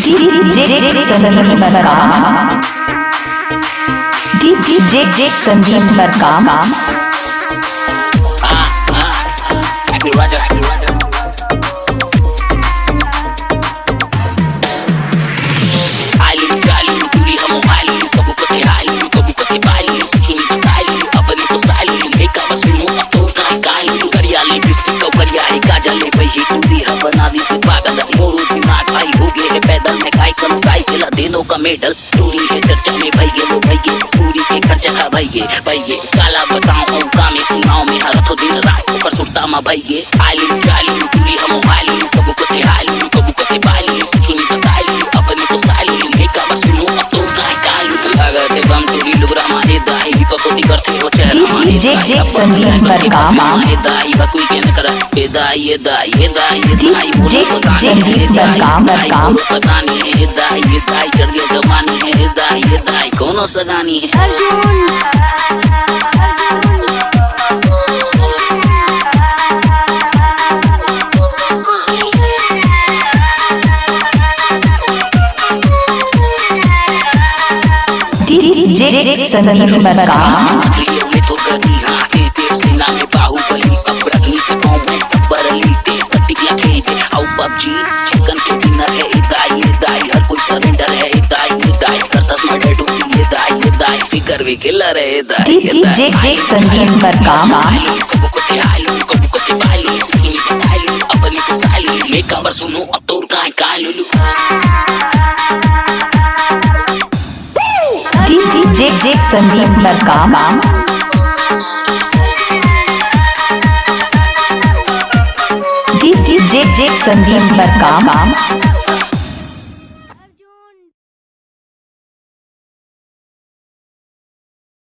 DJ Sandeep बरकाम DJ Sandeep बरकाम दिनों का medal पूरी है चर्चा में भैये वो भैये पूरी के खर्चा है भैये भैये काला बताऊं का में सुनाओ में हर तो दिन रात पर सुनता मा भैये आलू चालू पूरी हम आलू कबू कते बालू सुन बतालू अपने तो सालू में का बस सुनो तो कालू अगर ते बम टूरी लुगरा मारे दाई विपत्ति करते हो चेहरा डीजे संदीप बरकाम मारे दाई कोई के न कर ए दाई डीजे संदीप बरकाम पता नहीं है दाई चढ़ गया जमानी है दाई कोनो सगानी है डीजे संदीप बरकाम तो करी हाँ सेना में बाहुबली अब रखनी सकूं मैं सब्बर अली तेज पट्टियां खेलते आओ पबजी चिकन के डिनर है दाई हर कोई सरेंडर है दाई करता मर्डर डूबी है दाई फिकर वे किलर है डीजे संदीप बरकाम कबू कते बालू अपनी तो सालू मैं खबर सुनो अब तो काय लुलू डीजे संदीप बरकाम डीजे संदीप बरकाम